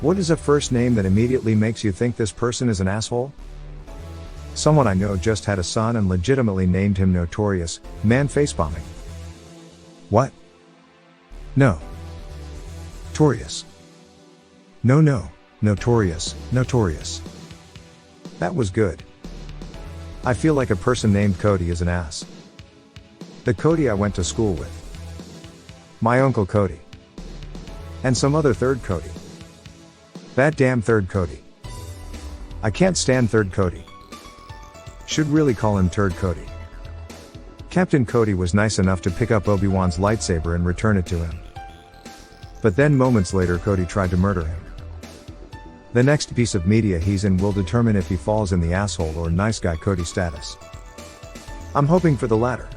What is a first name that immediately makes you think this person is an asshole? Someone I know just had a son and legitimately named him Notorious, man facebombing. What? No. Torious. No, Notorious, Notorious. That was good. I feel like a person named Cody is an ass. The Cody I went to school with. My uncle Cody. And some other third Cody. That damn third Cody. I can't stand third Cody. Should really call him Turd Cody. Captain Cody was nice enough to pick up Obi-Wan's lightsaber and return it to him. But then moments later Cody tried to murder him. The next piece of media he's in will determine if he falls in the asshole or nice guy Cody status. I'm hoping for the latter.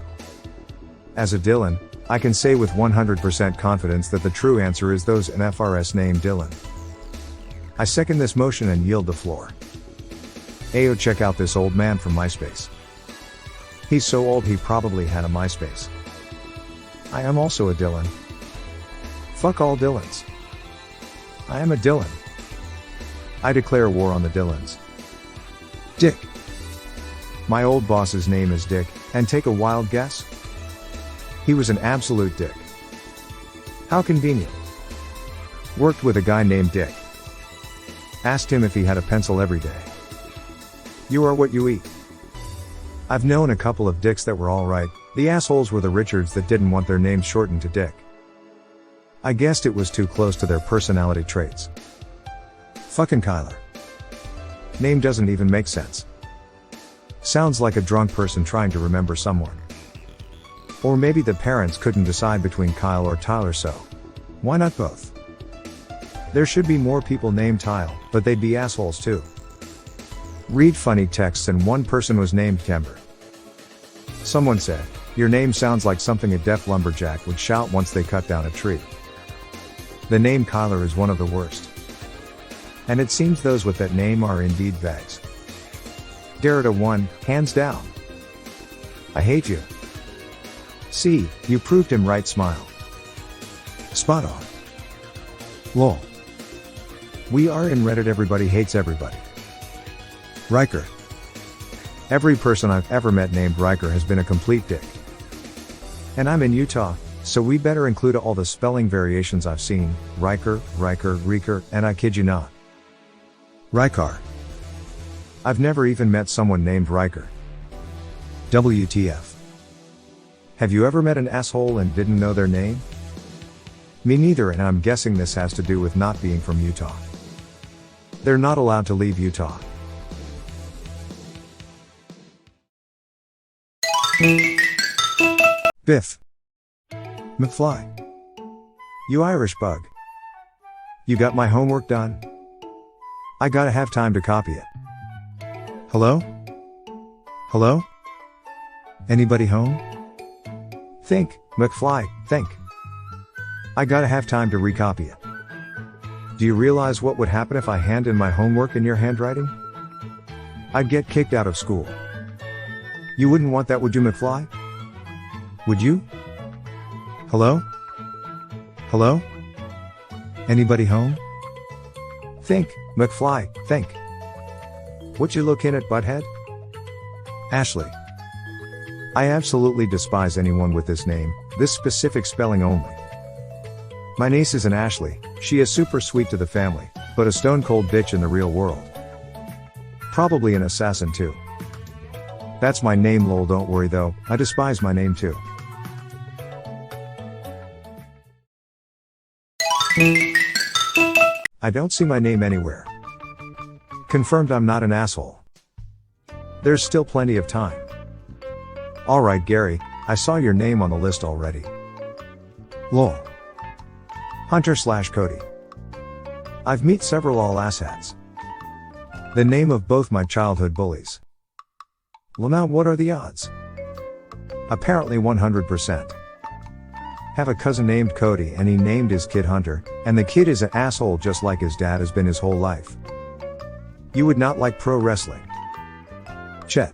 As a Dylan, I can say with 100% confidence that the true answer is those NFRS named Dylan. I second this motion and yield the floor. Ayo, check out this old man from MySpace. He's so old he probably had a MySpace. I am also a Dylan. Fuck all Dylans. I am a Dylan. I declare war on the Dylans. Dick. My old boss's name is Dick, and take a wild guess? He was an absolute dick. How convenient. Worked with a guy named Dick. Asked him if he had a pencil every day. You are what you eat. I've known a couple of Dicks that were alright, the assholes were the Richards that didn't want their names shortened to Dick. I guessed it was too close to their personality traits. Fucking Kyler. Name doesn't even make sense. Sounds like a drunk person trying to remember someone. Or maybe the parents couldn't decide between Kyle or Tyler, so why not both? There should be more people named Tile, but they'd be assholes too. Read funny texts and one person was named Timber. Someone said, your name sounds like something a deaf lumberjack would shout once they cut down a tree. The name Kyler is one of the worst. And it seems those with that name are indeed vags. Derrida 1, hands down. I hate you. See, you proved him right, smile. Spot on. Lol. We are in Reddit, everybody hates everybody. Riker. Every person I've ever met named Riker has been a complete dick. And I'm in Utah, so we better include all the spelling variations I've seen, Riker, Riker, and I kid you not. Rykar. I've never even met someone named Riker. WTF. Have you ever met an asshole and didn't know their name? Me neither, and I'm guessing this has to do with not being from Utah. They're not allowed to leave Utah. Biff. McFly. You Irish bug. You got my homework done? I gotta have time to copy it. Hello? Hello? Anybody home? Think, McFly, think. I gotta have time to recopy it. Do you realize what would happen if I hand in my homework in your handwriting? I'd get kicked out of school. You wouldn't want that, would you, McFly? Would you? Hello? Hello? Anybody home? Think, McFly, think. What you looking at, butthead? Ashley. I absolutely despise anyone with this name, this specific spelling only. My niece is an Ashley, she is super sweet to the family, but a stone cold bitch in the real world. Probably an assassin too. That's my name, lol, don't worry though, I despise my name too. I don't see my name anywhere. Confirmed I'm not an asshole. There's still plenty of time. Alright Gary, I saw your name on the list already. Lol. Hunter/Cody. I've met several all asshats. The name of both my childhood bullies. Well, now what are the odds? Apparently 100%. Have a cousin named Cody and he named his kid Hunter, and the kid is an asshole just like his dad has been his whole life. You would not like pro wrestling. Chet.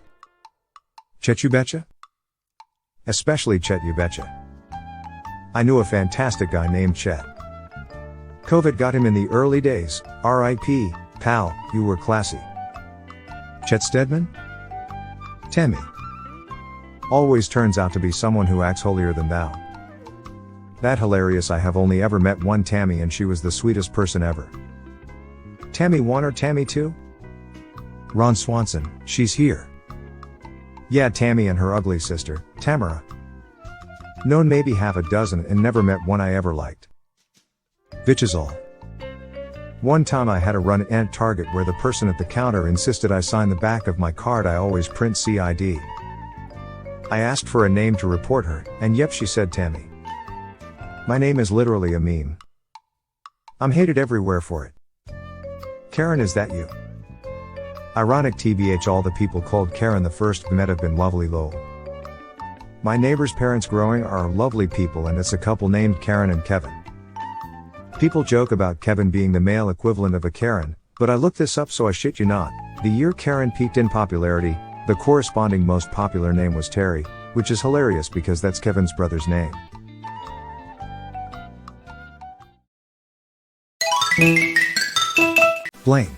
Chet you betcha? Especially Chet you betcha. I knew a fantastic guy named Chet. COVID got him in the early days, RIP, pal, you were classy. Chet Stedman? Tammy. Always turns out to be someone who acts holier than thou. That hilarious. I have only ever met one Tammy and she was the sweetest person ever. Tammy 1 or Tammy 2? Ron Swanson, she's here. Yeah, Tammy and her ugly sister, Tamara. Known maybe half a dozen and never met one I ever liked. Bitches all. One time I had a run at Target where the person at the counter insisted I sign the back of my card. I always print CID. I asked for a name to report her, and yep, she said Tammy. My name is literally a meme. I'm hated everywhere for it. Karen, is that you? Ironic TBH, all the people called Karen the first met have been lovely lol. My neighbor's parents growing are lovely people and it's a couple named Karen and Kevin. People joke about Kevin being the male equivalent of a Karen, but I looked this up so I shit you not. The year Karen peaked in popularity, the corresponding most popular name was Terry, which is hilarious because that's Kevin's brother's name. Blaine.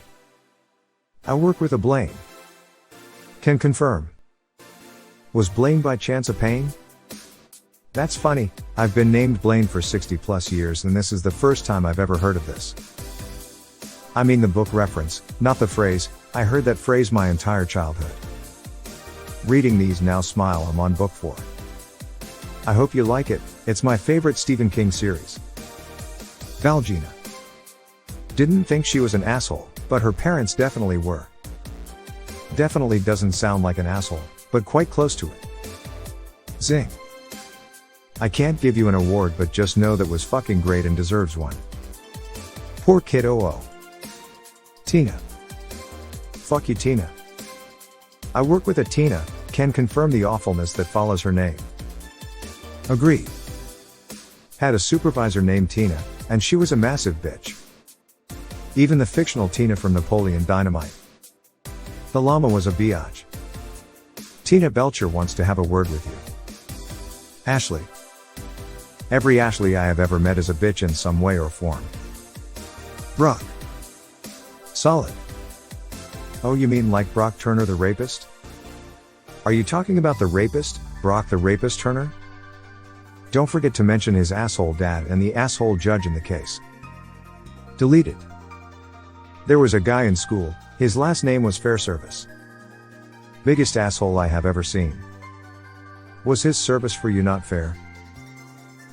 I work with a Blaine. Can confirm. Was Blaine by chance a pain? That's funny, I've been named Blaine for 60 plus years and this is the first time I've ever heard of this. I mean the book reference, not the phrase. I heard that phrase my entire childhood. Reading these now smile, I'm on book 4. I hope you like it, it's my favorite Stephen King series. Valgina. Didn't think she was an asshole, but her parents definitely were. Definitely doesn't sound like an asshole, but quite close to it. Zing. I can't give you an award but just know that was fucking great and deserves one. Poor kid 00. Tina. Fuck you Tina. I work with a Tina, can confirm the awfulness that follows her name. Agreed. Had a supervisor named Tina, and she was a massive bitch. Even the fictional Tina from Napoleon Dynamite. The llama was a biatch. Tina Belcher wants to have a word with you. Ashley. Every Ashley I have ever met is a bitch in some way or form. Brock. Solid. Oh, you mean like Brock Turner the rapist? Are you talking about the rapist, Brock the rapist Turner? Don't forget to mention his asshole dad and the asshole judge in the case. Deleted. There was a guy in school, his last name was Fairservice. Biggest asshole I have ever seen. Was his service for you not fair?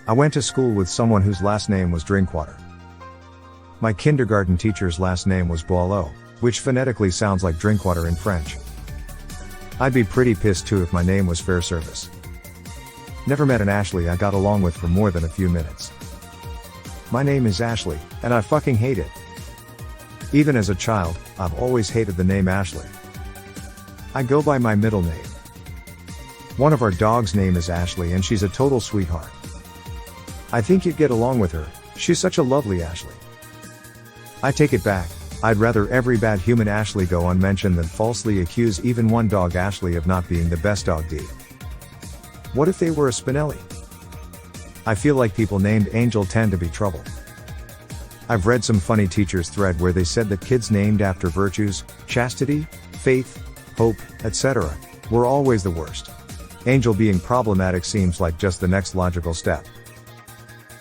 I went to school with someone whose last name was Drinkwater. My kindergarten teacher's last name was Boileau, which phonetically sounds like drinkwater in French. I'd be pretty pissed too if my name was Fairservice. Never met an Ashley I got along with for more than a few minutes. My name is Ashley, and I fucking hate it. Even as a child, I've always hated the name Ashley. I go by my middle name. One of our dogs' name is Ashley and she's a total sweetheart. I think you'd get along with her, she's such a lovely Ashley. I take it back, I'd rather every bad human Ashley go unmentioned than falsely accuse even one dog Ashley of not being the best dog deed. What if they were a Spinelli? I feel like people named Angel tend to be trouble. I've read some funny teachers' thread where they said that kids named after virtues, chastity, faith, hope, etc., were always the worst. Angel being problematic seems like just the next logical step.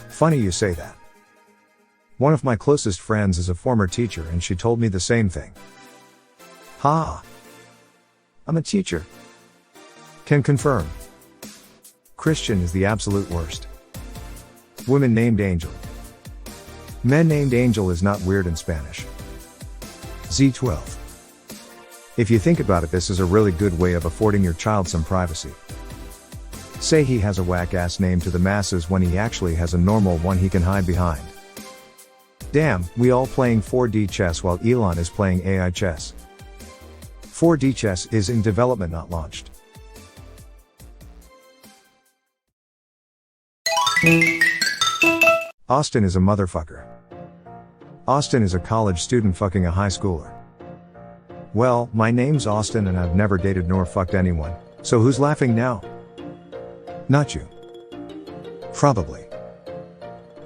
Funny you say that. One of my closest friends is a former teacher and she told me the same thing. Ha! I'm a teacher. Can confirm. Christian is the absolute worst. Women named Angel. Men named Angel is not weird in Spanish. Z12. If you think about it, this is a really good way of affording your child some privacy. Say he has a whack-ass name to the masses when he actually has a normal one he can hide behind. Damn, we all playing 4D chess while Elon is playing AI chess. 4D chess is in development, not launched. Austin is a motherfucker. Austin is a college student fucking a high schooler. Well, my name's Austin and I've never dated nor fucked anyone, so who's laughing now? Not you. Probably.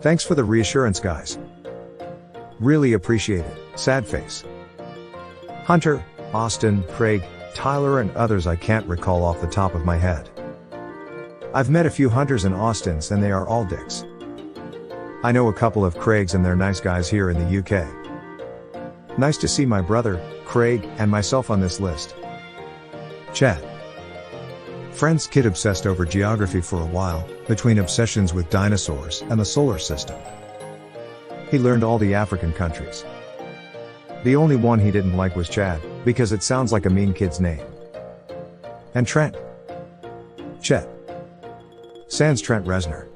Thanks for the reassurance, guys. Really appreciate it, sad face. Hunter, Austin, Craig, Tyler and others I can't recall off the top of my head. I've met a few Hunters and Austins and they are all dicks. I know a couple of Craigs and they're nice guys here in the UK. Nice to see my brother, Craig, and myself on this list. Chat. Friend's kid obsessed over geography for a while, between obsessions with dinosaurs and the solar system. He learned all the African countries. The only one he didn't like was Chad, because it sounds like a mean kid's name. And Trent. Chet. Sans Trent Reznor.